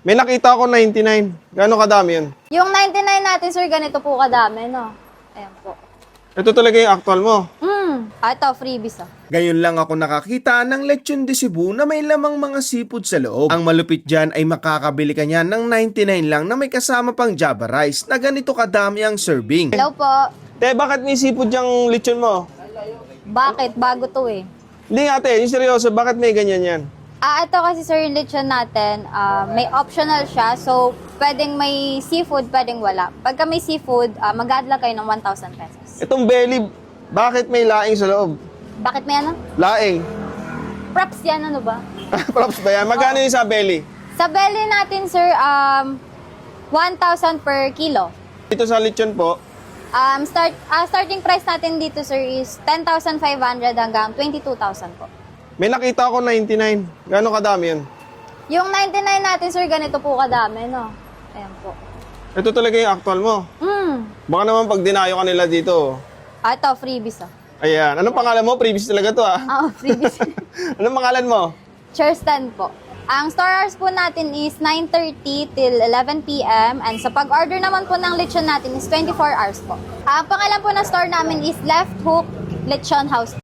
May nakita ako 99. Gano'ng kadami yun? Yung 99 natin, sir, ganito po kadami, no? Ayan po. Ito talaga yung actual mo. Ito, freebies, ah. Ngayon lang ako nakakita ng lechon de Cebu na may lamang mga seafood sa loob. Ang malupit dyan ay makakabili ka niyan ng 99 lang na may kasama pang Java rice na ganito kadami ang serving. Hello po. Te, bakit may seafood yung lechon mo? Bakit? Bago to, eh. Hindi nga, te. Yung seryoso, bakit may ganyan yan? Ito kasi, sir, yung lechon natin, may optional siya. So, pwedeng may seafood, pwedeng wala. Pagka may seafood, mag-add lang kayo ng 1,000 pesos. Itong belly, bakit may laing sa loob? Bakit may ano? Laing. Props yan, ano ba? Props ba yan? Magkano yung sa belly? Sa belly natin, sir, 1,000 per kilo. Dito sa lechon po, Starting price natin dito, sir, is 10,500 hanggang 22,000 po. may nakita ako 99. Gano'ng kadami yun? Yung 99 natin, sir, ganito po kadami, no? Ayan po. Ito talaga yung actual mo. Baka naman pag dinayo ka nila dito. Ito, freebies, ah. Ayan. Anong pangalan mo? Previous talaga to, ah. Freebies. Anong pangalan mo? Chair stand po. Ang store hours po natin is 9:30 till 11 p.m. And sa pag-order naman po ng lechon natin is 24 hours po. Ang pangalan po ng store namin is Left Hook Lechon House.